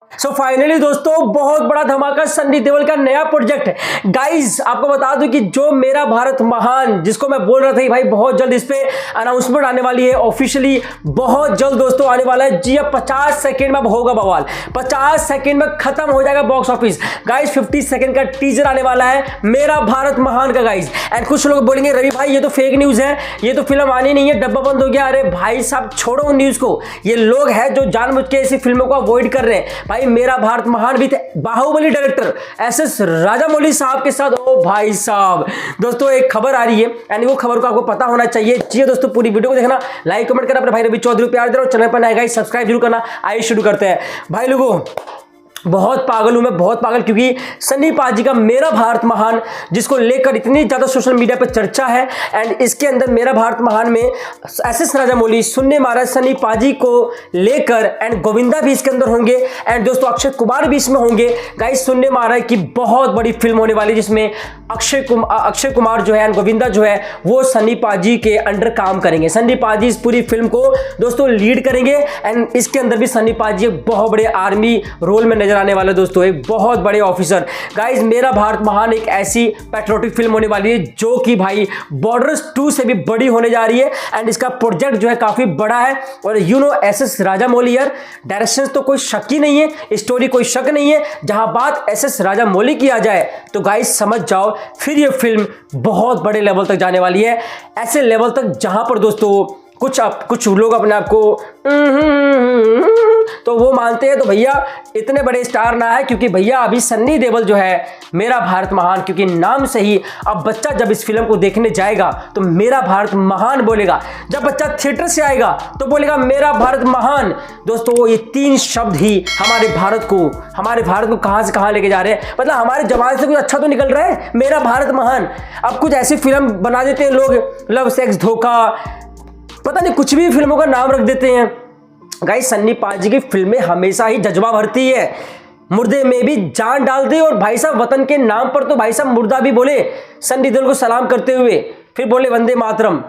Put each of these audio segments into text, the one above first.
So finally दोस्तों बहुत बड़ा धमाका सन्नी देओल का नया प्रोजेक्ट। गाइस आपको बता दूं कि जो मेरा भारत महान जिसको मैं बोल रहा था भाई बहुत जल्द इस पे अनाउंसमेंट आने वाली है ऑफिशियली, बहुत जल्द दोस्तों आने वाला है। जी 50 सेकंड में होगा बवाल, 50 सेकंड में खत्म हो जाएगा बॉक्स ऑफिस। गाइस 50 सेकंड का टीजर आने वाला है मेरा भारत महान का गाइस। एंड कुछ लोग बोलेंगे रवि भाई ये तो फेक न्यूज है, ये तो फिल्म आनी नहीं है, डब्बा बंद हो गया। अरे भाई साहब छोड़ो उन न्यूज को, ये लोग हैं जो जानबूझ के ऐसी फिल्मों को अवॉइड कर रहे हैं। भाई मेरा भारत महान भी थे बाहुबली डायरेक्टर एस राजामौली साहब के साथ। ओ भाई साहब दोस्तों एक खबर आ रही है एंड वो खबर को आपको पता होना चाहिए। जी दोस्तों पूरी वीडियो को देखना, लाइक कमेंट करना, अपने भाई रवि चौधरी प्यार दे रहा हूं, चैनल पर नए गाइस सब्सक्राइब जरूर करना। आइए शुरू करते हैं। भाई लोगों बहुत पागल हूं मैं, बहुत पागल, क्योंकि सन्नी पाजी का मेरा भारत महान जिसको लेकर इतनी ज्यादा सोशल मीडिया पर चर्चा है एंड इसके अंदर मेरा भारत महान में एस राजामौली सुनने महाराज सन्नी पाजी को लेकर एंड गोविंदा भी इसके अंदर होंगे एंड दोस्तों अक्षय कुमार भी इसमें होंगे। गाइस सुनने महाराज की बहुत बड़ी फिल्म होने वाली है जिसमें अक्षय कुमार जो है एंड गोविंदा जो है वो सन्नी पाजी के अंडर काम करेंगे। सन्नी पाजी इस पूरी फिल्म को दोस्तों लीड करेंगे एंड इसके अंदर भी सन्नी पाजी एक बहुत बड़े आर्मी रोल में नजर आने वाला दोस्तों, एक बहुत बड़े ऑफिसर। गाइस मेरा भारत महान एक ऐसी पैट्रियोटिक फिल्म होने वाली है जो कि भाई बॉर्डर्स 2 से भी बड़ी होने जा रही है एंड इसका प्रोजेक्ट जो है काफी बड़ा है। और एस राजामौली यार, डायरेक्शन तो कोई शक ही नहीं है, स्टोरी कोई शक नहीं है। जहां बात एस राजामौली की आ जाए तो गाइस समझ जाओ फिर ये फिल्म बहुत बड़े लेवल तक जाने वाली है, ऐसे लेवल तक जहां पर दोस्तों कुछ लोग अपने आप को तो वो मानते हैं तो भैया इतने बड़े स्टार ना है, क्योंकि भैया अभी सन्नी देओल जो है मेरा भारत महान, क्योंकि नाम से ही अब बच्चा जब इस फिल्म को देखने जाएगा तो मेरा भारत महान बोलेगा। जब बच्चा थिएटर से आएगा तो बोलेगा मेरा भारत महान। दोस्तों ये 3 शब्द ही हमारे भारत को कहां से कहां लेके जा रहे हैं। मतलब हमारे जवान से कुछ अच्छा तो निकल रहा है मेरा भारत महान। अब कुछ ऐसी फिल्म बना देते हैं लोग, लव सेक्स धोखा, पता नहीं कुछ भी फिल्मों का नाम रख देते हैं। गाइस सन्नी पाजी की फिल्में हमेशा ही जज्बा भरती है, मुर्दे में भी जान डालती है। और भाई साहब वतन के नाम पर तो भाई साहब मुर्दा भी बोले सन्नी देओल को सलाम करते हुए, फिर बोले वंदे मातरम।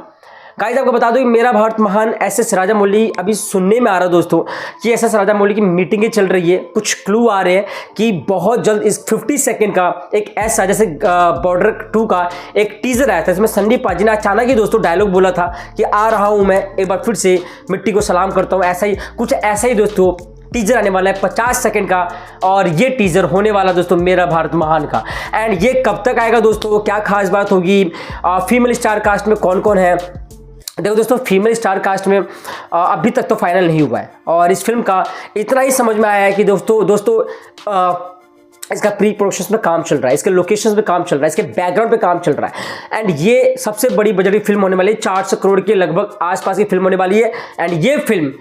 गाइस आपको बता दूं कि मेरा भारत महान एस राजामौली अभी सुनने में आ रहा दोस्तों कि एस राजामौली की मीटिंगें चल रही है, कुछ क्लू आ रहे हैं कि बहुत जल्द इस 50 सेकंड का एक ऐसा जैसे बॉर्डर 2 का एक टीजर आया था इसमें सन्नी पाजी ने अचानक ही दोस्तों डायलॉग बोला था कि आ रहा हूं मैं एक बार फिर से मिट्टी को सलाम करता हूं। ऐसा ही दोस्तों टीजर आने वाला है 50 सेकंड का और ये टीजर होने वाला दोस्तों मेरा भारत महान का। एंड ये कब तक आएगा दोस्तों, क्या खास बात होगी, फीमेल स्टार कास्ट में कौन कौन है। देखो दोस्तों फीमेल स्टार कास्ट में अभी तक तो फाइनल नहीं हुआ है और इस फिल्म का इतना ही समझ में आया है कि दोस्तों इसका प्री प्रोडक्शन में काम चल रहा है, इसके लोकेशंस पे काम चल रहा है, इसके बैकग्राउंड पे काम चल रहा है। एंड ये सबसे बड़ी बजट की फिल्म होने वाली है, 400 करोड़ के लगभग आसपास की फिल्म होने वाली है। एंड ये फिल्म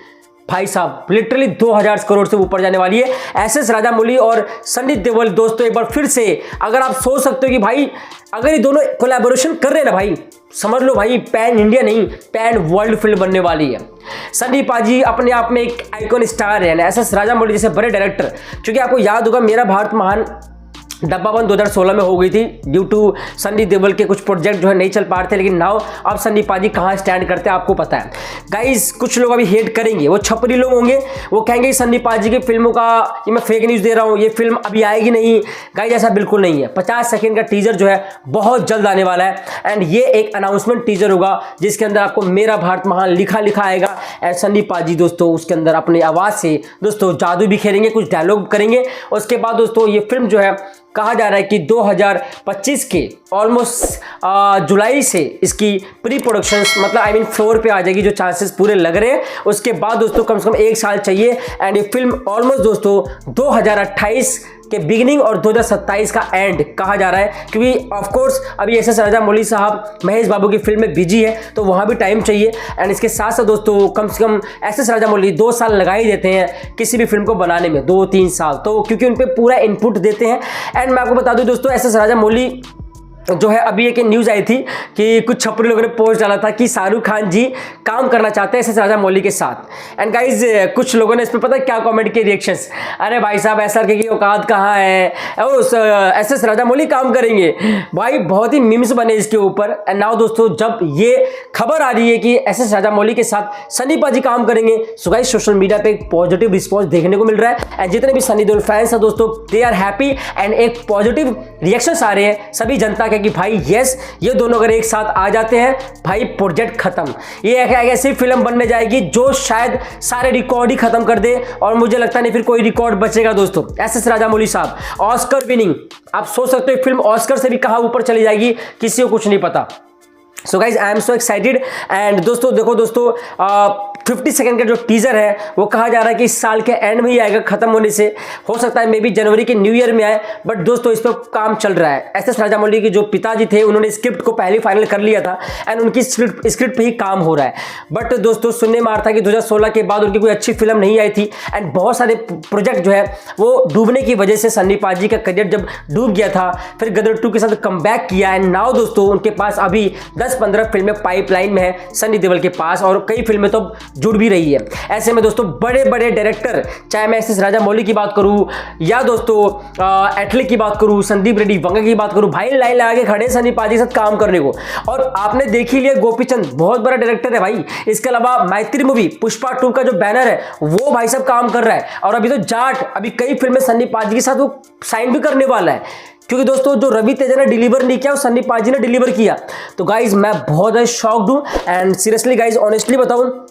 भाई साहब लिटरली 2000 करोड़ से ऊपर जाने वाली है। एस राजामौली और सन्नी देओल दोस्तों एक बार फिर से अगर आप सोच सकते हो कि भाई अगर ये दोनों कोलैबोरेशन कर रहे हैं ना भाई, समझ लो भाई पैन इंडिया नहीं पैन वर्ल्ड फिल्म बनने वाली है। सन्नी पाजी अपने आप में एक आइकॉन स्टार है, एस राजामौली जैसे बड़े डायरेक्टर, क्योंकि आपको याद होगा मेरा भारत महान डब्बा बंद 2016 में हो गई थी ड्यू टू सन्नी देओल के कुछ प्रोजेक्ट जो है नहीं चल पा रहे थे। लेकिन नाउ अब सन्नी पाजी कहाँ स्टैंड करते हैं आपको पता है। गाइस कुछ लोग अभी हेट करेंगे, वो छपरी लोग होंगे, वो कहेंगे सन्नी पाजी की फिल्मों का ये मैं फेक न्यूज़ दे रहा हूँ, ये फिल्म अभी आएगी नहीं। गाइस ऐसा बिल्कुल नहीं है, 50 सेकेंड का टीजर जो है बहुत जल्द आने वाला है एंड ये एक अनाउंसमेंट टीजर होगा जिसके अंदर आपको मेरा भारत महान लिखा आएगा एंड सन्नी पाजी दोस्तों उसके अंदर अपनी आवाज़ से दोस्तों जादू भी खेलेंगे, कुछ डायलॉग करेंगे। उसके बाद दोस्तों ये फिल्म जो है कहा जा रहा है कि 2025 के ऑलमोस्ट जुलाई से इसकी प्री प्रोडक्शन मतलब फ्लोर पे आ जाएगी, जो चांसेस पूरे लग रहे हैं। उसके बाद दोस्तों कम से कम 1 साल चाहिए एंड ये फिल्म ऑलमोस्ट दोस्तों 2028 के बिगिनिंग और 2027 का एंड कहा जा रहा है, क्योंकि ऑफ कोर्स अभी एस राजामौली साहब महेश बाबू की फिल्म में बिजी है तो वहाँ भी टाइम चाहिए। एंड इसके साथ साथ दोस्तों कम से कम एस राजामौली 2 साल लगा ही देते हैं किसी भी फिल्म को बनाने में, 2-3 साल, तो क्योंकि उन पर पूरा इनपुट देते हैं। एंड मैं आपको बता दूं दोस्तों एस राजामौली जो है अभी एक न्यूज़ आई थी कि कुछ छपरी लोगों ने पोस्ट डाला था कि शाहरुख खान जी काम करना चाहते हैं एस एस राजामौली के साथ। एंड गाइज कुछ लोगों ने इस पर पता है क्या कमेंट किए रिएक्शंस, अरे भाई साहब SRK की औकात कहाँ है, एस एस राजामौली काम करेंगे भाई। बहुत ही मीम्स बने इसके ऊपर। एंड नाउ दोस्तों जब ये खबर आ रही है कि एस एस राजामौली के साथ सनी पाजी काम करेंगे, सो गाइज सोशल मीडिया पे एक पॉजिटिव रिस्पॉन्स देखने को मिल रहा है। एंड जितने भी सनी देओल फैंस हैं दोस्तों, दे आर हैप्पी एंड एक पॉजिटिव रिएक्शंस आ रहे हैं सभी जनता के कि भाई यस, ये दोनों अगर एक साथ आ जाते हैं भाई प्रोजेक्ट खत्म। ये एक ऐसी फिल्म बनने जाएगी जो शायद सारे रिकॉर्ड ही खत्म कर दे, और मुझे लगता नहीं फिर कोई रिकॉर्ड बचेगा दोस्तों। एस एस राजामौली साहब ऑस्कर विनिंग, आप सोच सकते हो फिल्म ऑस्कर से भी कहां ऊपर चली जाएगी, किसी को कुछ नहीं पता। So guys I am so excited. And दोस्तों देखो दोस्तों 50 सेकंड का जो टीजर है वो कहा जा रहा है कि इस साल के एंड में ही आएगा, खत्म होने से हो सकता है मे बी जनवरी के न्यू ईयर में आए, बट दोस्तों इस पर काम चल रहा है। एस एस राजामौली के जो पिताजी थे उन्होंने स्क्रिप्ट को पहले फाइनल कर लिया था एंड उनकी स्क्रिप्ट पे ही काम हो रहा है। बट दोस्तों सुनने में आ रहा था कि 2016 के बाद उनकी कोई अच्छी फिल्म नहीं आई थी एंड बहुत सारे प्रोजेक्ट जो है वो डूबने की वजह से सन्नी पाजी का करियर जब डूब गया था, फिर गदर 2 के साथ कम बैक किया। एंड नाउ दोस्तों उनके पास अभी 10-15 फिल्में पाइपलाइन में है सनी देओल के पास, और कई फिल्में तो जुड़ भी रही है। ऐसे में दोस्तों बड़े बड़े डायरेक्टर, चाहे मैं एस एस राजामौली की बात करूं या दोस्तों एटले की बात करूं, संदीप रेड्डी वंगा की बात करूं, भाई लाइन लगा के खड़े सनी पाजी के साथ काम करने को। और आपने देख ही लिया गोपीचंद बहुत बड़ा डायरेक्टर है भाई। इसके अलावा मैत्री मूवी पुष्पा 2 का जो बैनर है वो भाई साहब काम कर रहा है, और अभी तो जाट, अभी कई फिल्में सन्नी पाजी के साथ वो साइन भी करने वाला है, क्योंकि दोस्तों जो रवि तेजा ने डिलीवर नहीं किया वो सन्नी पाजी ने डिलीवर किया। तो गाइज मैं बहुत ज़्यादा शॉक्ड हूँ एंड सीरियसली गाइज ऑनेस्टली बताऊँ,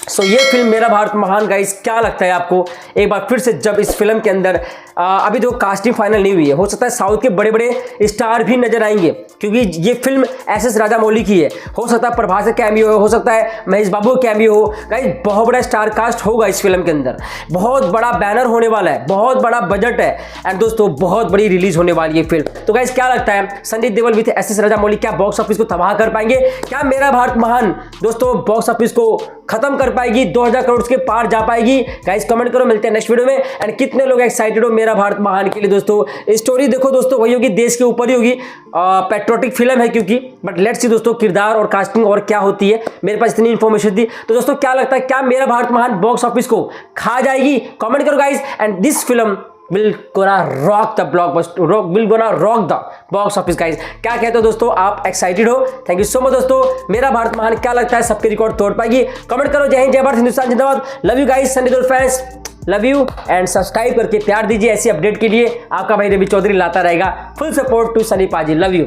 सो ये फिल्म मेरा भारत महान गाइस क्या लगता है आपको? एक बार फिर से जब इस फिल्म के अंदर अभी तो कास्टिंग फाइनल नहीं हुई है, हो सकता है साउथ के बड़े बड़े स्टार भी नजर आएंगे, क्योंकि ये फिल्म एस एस राजामौली की है। हो सकता है प्रभास का कैमियो हो सकता है महेश बाबू का कैमियो हो। गाइस बहुत बड़ा स्टार कास्ट होगा इस फिल्म के अंदर, बहुत बड़ा बैनर होने वाला है, बहुत बड़ा बजट है एंड दोस्तों बहुत बड़ी रिलीज होने वाली है फिल्म। तो गाइस क्या लगता है Sunny Deol with S S Rajamouli क्या बॉक्स ऑफिस को तबाह कर पाएंगे? क्या मेरा भारत महान दोस्तों बॉक्स ऑफिस को खत्म कर पाएगी, 2000 करोड़ के पार जा पाएगी? गाइस कमेंट करो, मिलते हैं नेक्स्ट वीडियो में। एंड कितने लोग एक्साइटेड हो मेरा भारत महान के लिए? दोस्तों स्टोरी देखो दोस्तों वही होगी, देश के ऊपर ही होगी, पैट्रियोटिक फिल्म है क्योंकि, बट लेट्स सी दोस्तों किरदार और कास्टिंग और क्या होती है। मेरे पास इतनी इन्फॉर्मेशन थी। तो दोस्तों क्या लगता है क्या मेरा भारत महान बॉक्स ऑफिस को खा जाएगी? कमेंट करो guys. And this film will gonna rock the blockbuster, will gonna rock the box office guys। क्या कहते हो दोस्तों, आप एक्साइटेड हो? थैंक यू सो मच दोस्तों। मेरा भारत महान क्या लगता है सबके रिकॉर्ड तोड़ पाएगी? कमेंट करो। जय हिंद, जय भारत, हिंदुस्तान जिंदाबाद। Love you guys, Sunny Deol fans love you and subscribe करके प्यार दीजिए। ऐसी अपडेट के लिए आपका भाई रवि चौधरी लाता रहेगा। फुल सपोर्ट टू सनी पाजी। Love you.